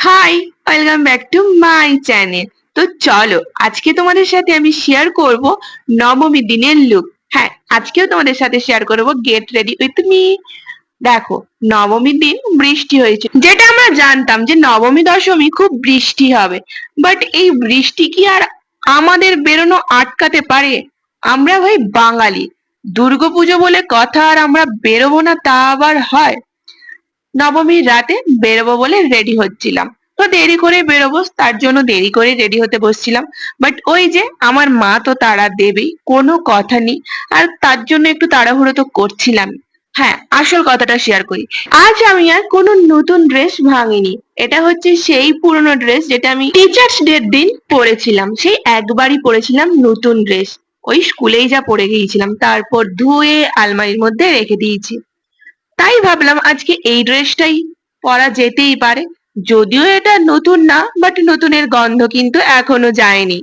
High, welcome back to my channel. তো চলো আজকে তোমাদের সাথে আমি শেয়ার করব নবমী দিনের লুক। হ্যাঁ, আজকেও তোমাদের সাথে শেয়ার করব গেট রেডি উইথ মি। দেখো, নবমীর দিন বৃষ্টি হয়েছে, যেটা আমরা জানতাম যে নবমী দশমী খুব বৃষ্টি হবে। বাট এই বৃষ্টি কি আর আমাদের বেরোনো আটকাতে পারে? আমরা ভাই বাঙালি, দুর্গাপুজো বলে কথা, আর আমরা বেরোবো না তা আবার হয়? নবমীর রাতে বেরোবো বলে রেডি হচ্ছিলাম, তো দেরি করে বেরোবো তার জন্য দেরি করে রেডি হতে বসছিলাম। বাট ওই যে আমার মা তো তাড়া দেবেই, কোনো কথা নেই, আর তার জন্য একটু তাড়াহুড়ো তো করছিলাম। হ্যাঁ, আসল কথাটা শেয়ার করি। আজ আমি আর কোনো নতুন ড্রেস ভাঙিনি। এটা হচ্ছে সেই পুরনো ড্রেস যেটা আমি টিচার্স ডের দিন পরেছিলাম। সেই একবারই পরেছিলাম নতুন ড্রেস, ওই স্কুলেই যা পরে গিয়েছিলাম, তারপর ধুয়ে আলমারির মধ্যে রেখে দিয়েছি। তাই ভাবলাম আজকে এই ড্রেসটাই পরা যেতেই পারে। যদিও এটা নতুন না, বাট নতুনের গন্ধ কিন্তু এখনো যায়নি।